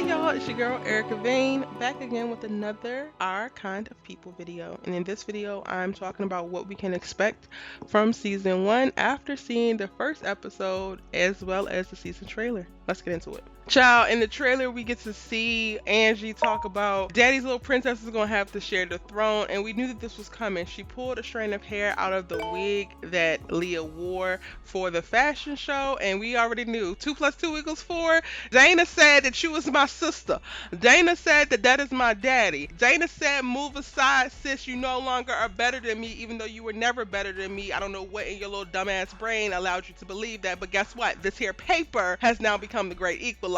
Hey y'all, it's your girl Erica Vane back again with another Our Kind of People video. And in this video, I'm talking about what we can expect from season 1 after seeing the first episode as well as the season trailer. Let's get into it. Child, in the trailer, we get to see Angie talk about Daddy's little princess is gonna have to share the throne, and we knew that this was coming. She pulled a strand of hair out of the wig that Leah wore for the fashion show, and we already knew 2 + 2 = 4. Dana said that you was my sister. Dana said that that is my daddy. Dana said, move aside, sis. You no longer are better than me, even though you were never better than me. I don't know what in your little dumbass brain allowed you to believe that, but guess what? This here paper has now become the great equalizer.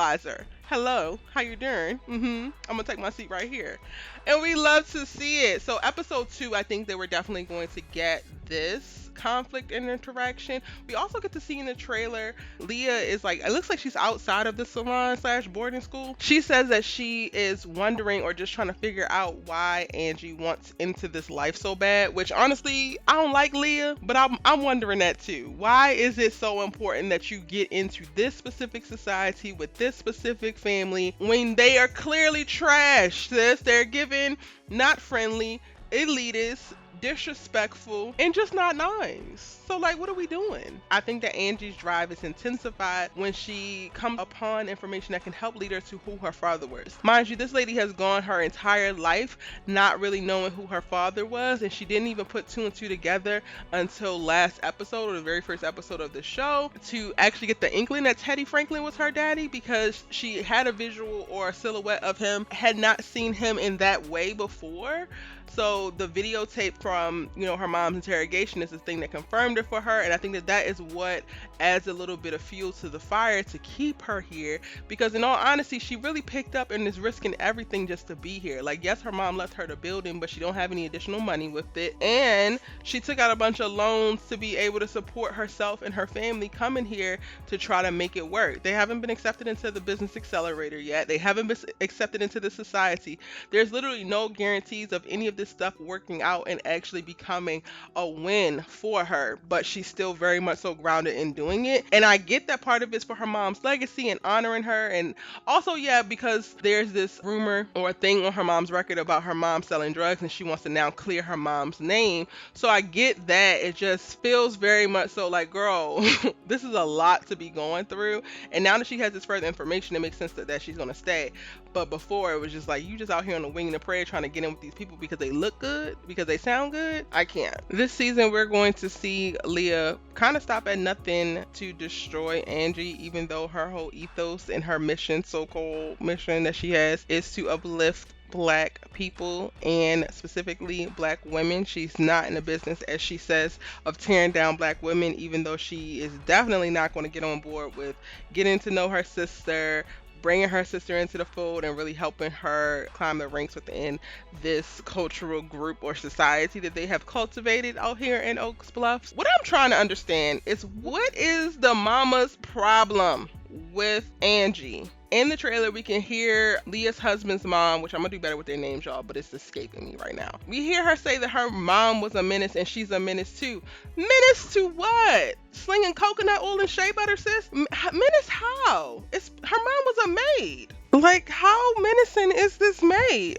Hello, how you doing? I'm gonna take my seat right here. And we love to see it. So episode 2, I think they were definitely going to get this conflict and interaction. We also get to see in the trailer, Leah is like, it looks like she's outside of the salon / boarding school. She says that she is wondering or just trying to figure out why Angie wants into this life so bad, which honestly, I don't like Leah, but I'm wondering that too. Why is it so important that you get into this specific society with this specific family when they are clearly trash, sis? They're given not friendly, elitist, disrespectful, and just not nice. So like, what are we doing? I think that Angie's drive is intensified when she comes upon information that can help lead her to who her father was. Mind you, this lady has gone her entire life not really knowing who her father was, and she didn't even put 2 and 2 together until last episode, or the very first episode of the show, to actually get the inkling that Teddy Franklin was her daddy, because she had a visual or a silhouette of him, had not seen him in that way before. So the videotape from, her mom's interrogation is the thing that confirmed it for her, and I think that that is what adds a little bit of fuel to the fire to keep her here, because in all honesty, she really picked up and is risking everything just to be here. Like, yes, her mom left her the building, but she don't have any additional money with it, and she took out a bunch of loans to be able to support herself and her family coming here to try to make it work. They haven't been accepted into the business accelerator yet. They haven't been accepted into the society. There's literally no guarantees of any of this stuff working out and actually becoming a win for her, but she's still very much so grounded in doing it. And I get that part of it's for her mom's legacy and honoring her, and also, yeah, because there's this rumor or a thing on her mom's record about her mom selling drugs, and she wants to now clear her mom's name. So I get that. It just feels very much so like, girl, this is a lot to be going through, and now that she has this further information, it makes sense that she's gonna stay. But before, it was just like, you just out here on the wing and the prayer trying to get in with these people because they look good, because they sound good. I can't. This season, we're going to see Leah kind of stop at nothing to destroy Angie, even though her whole ethos and her mission, so-called mission that she has, is to uplift Black people, and specifically Black women. She's not in the business, as she says, of tearing down Black women, even though she is definitely not going to get on board with getting to know her sister, bringing her sister into the fold, and really helping her climb the ranks within this cultural group or society that they have cultivated out here in Oaks Bluffs. What I'm trying to understand is, what is the mama's problem with Angie? In the trailer, we can hear Leah's husband's mom, which I'm gonna do better with their names, y'all, but it's escaping me right now. We hear her say that her mom was a menace and she's a menace too. Menace to what? Slinging coconut oil and shea butter, sis? Menace how? Her mom was a maid. Like, how menacing is this maid?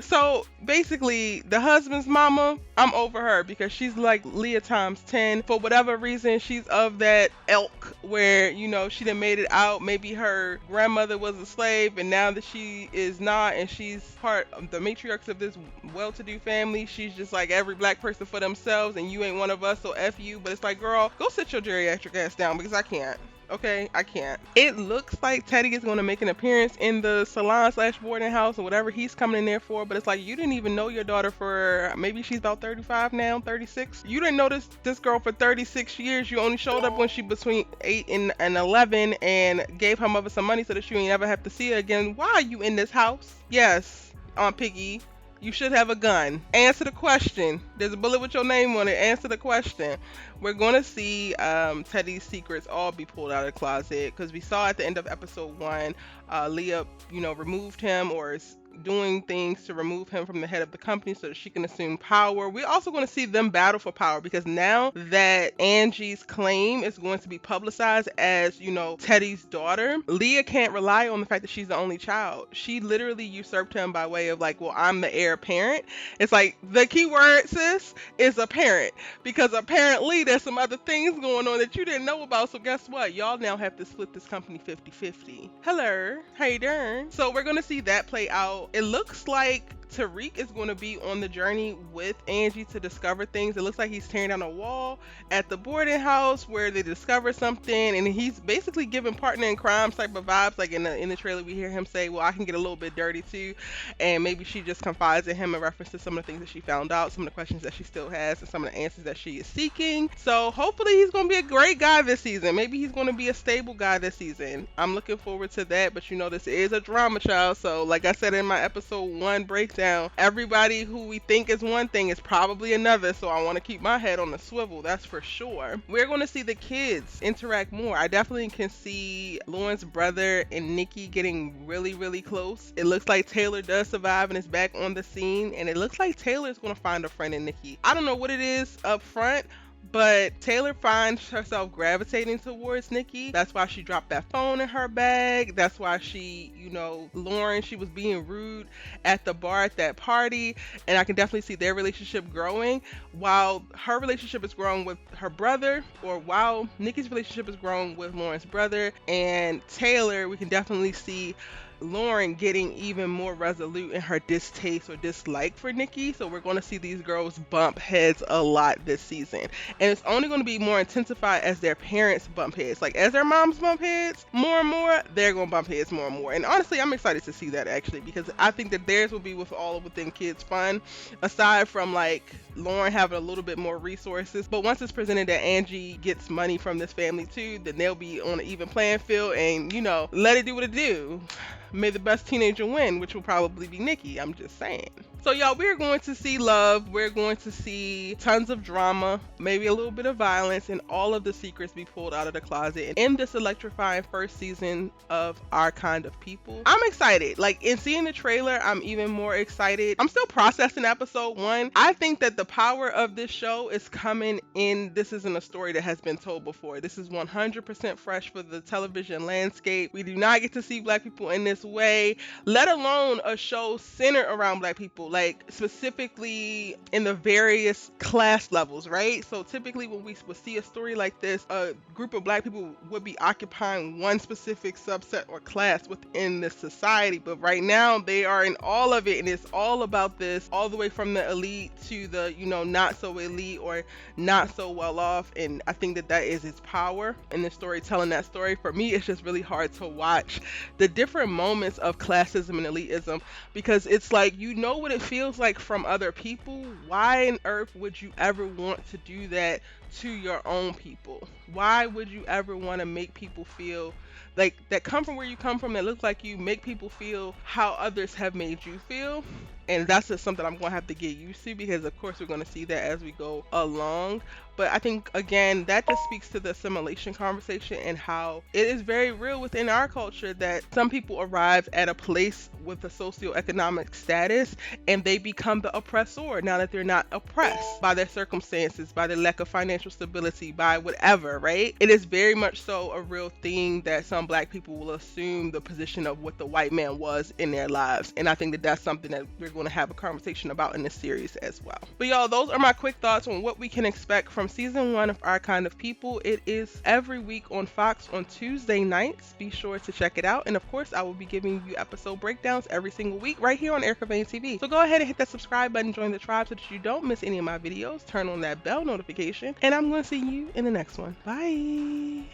So basically, the husband's mama, I'm over her, because she's like Leah times 10. For whatever reason, she's of that ilk where, she done made it out. Maybe her grandmother was a slave, and now that she is not, and she's part of the matriarchs of this well-to-do family, she's just like every Black person for themselves, and you ain't one of us, so F you. But it's like, girl, go sit your geriatric ass down, because I can't. Okay, I can't. It looks like Teddy is going to make an appearance in the salon / boarding house or whatever he's coming in there for, but it's like, you didn't even know your daughter for, maybe she's about 35 now, 36. You didn't know this girl for 36 years. You only showed up when she between 8 and 11 and gave her mother some money so that you ain't ever have to see her again. Why are you in this house? Yes, Aunt Piggy, you should have a gun. Answer the question. There's a bullet with your name on it. Answer the question. We're going to see Teddy's secrets all be pulled out of the closet, because we saw at the end of episode 1, Leah, removed him, or is doing things to remove him from the head of the company so that she can assume power. We're also going to see them battle for power because now that Angie's claim is going to be publicized as, Teddy's daughter, Leah can't rely on the fact that she's the only child. She literally usurped him by way of like, well, I'm the heir apparent. It's like the key word, sis, is apparent because apparently there's some other things going on that you didn't know about. So guess what? Y'all now have to split this company 50-50. Hello. How you doing? So we're going to see that play out. It looks like Tyrique is going to be on the journey with Angie to discover things. It looks like he's tearing down a wall at the boarding house where they discover something, and he's basically giving partner in crime type of vibes. Like in the trailer, we hear him say, "Well, I can get a little bit dirty too," and maybe she just confides in him in reference to some of the things that she found out, some of the questions that she still has, and some of the answers that she is seeking. So hopefully, he's going to be a great guy this season. Maybe he's going to be a stable guy this season. I'm looking forward to that. But this is a drama, child. So like I said in my episode 1 breakdown, everybody who we think is one thing is probably another, so I want to keep my head on the swivel, that's for sure. We're going to see the kids interact more. I definitely can see Lauren's brother and Nikki getting really, really close. It looks like Taylor does survive and is back on the scene, and it looks like Taylor is going to find a friend in Nikki. I don't know what it is up front, but Taylor finds herself gravitating towards Nikki. That's why she dropped that phone in her bag. That's why she, Lauren, she was being rude at the bar at that party. And I can definitely see their relationship growing while her relationship is growing with her brother, or while Nikki's relationship is growing with Lauren's brother. And Taylor, we can definitely see Lauren getting even more resolute in her distaste or dislike for Nikki. So we're going to see these girls bump heads a lot this season. And it's only going to be more intensified as their parents bump heads. Like as their moms bump heads more and more, they're going to bump heads more and more. And honestly, I'm excited to see that actually, because I think that theirs will be with all of within kids fun, aside from like Lauren having a little bit more resources. But once it's presented that Angie gets money from this family too, then they'll be on an even playing field and, let it do what it do. May the best teenager win, which will probably be Nikki. I'm just saying. So y'all, we're going to see love. We're going to see tons of drama, maybe a little bit of violence, and all of the secrets be pulled out of the closet in this electrifying first season of Our Kind of People. I'm excited. Like in seeing the trailer, I'm even more excited. I'm still processing episode 1. I think that the power of this show is coming in. This isn't a story that has been told before. This is 100% fresh for the television landscape. We do not get to see Black people in this way, let alone a show centered around Black people, like specifically in the various class levels, right? So typically when we would see a story like this, a group of Black people would be occupying one specific subset or class within the society, but right now they are in all of it, and it's all about this, all the way from the elite to the not so elite or not so well off. And I think that is its power in the story, telling that story. For me, it's just really hard to watch the different moments of classism and elitism, because it's like what it feels like from other people. Why on earth would you ever want to do that to your own people? Why would you ever want to make people feel like that, come from where you come from, that looks like you, make people feel how others have made you feel? And that's just something I'm going to have to get used to, because of course we're going to see that as we go along. But I think, again, that just speaks to the assimilation conversation and how it is very real within our culture that some people arrive at a place with a socioeconomic status and they become the oppressor now that they're not oppressed by their circumstances, by their lack of financial stability, by whatever, right? It is very much so a real thing that some Black people will assume the position of what the white man was in their lives. And I think that that's something that we're going to have a conversation about in this series as well. But y'all, those are my quick thoughts on what we can expect from season 1 of Our Kind of People. It is every week on Fox on Tuesday nights. Be sure to check it out. And of course, I will be giving you episode breakdowns every single week right here on Erica Vane TV. So go ahead and hit that subscribe button, join the tribe so that you don't miss any of my videos. Turn on that bell notification, and I'm going to see you in the next one. Bye.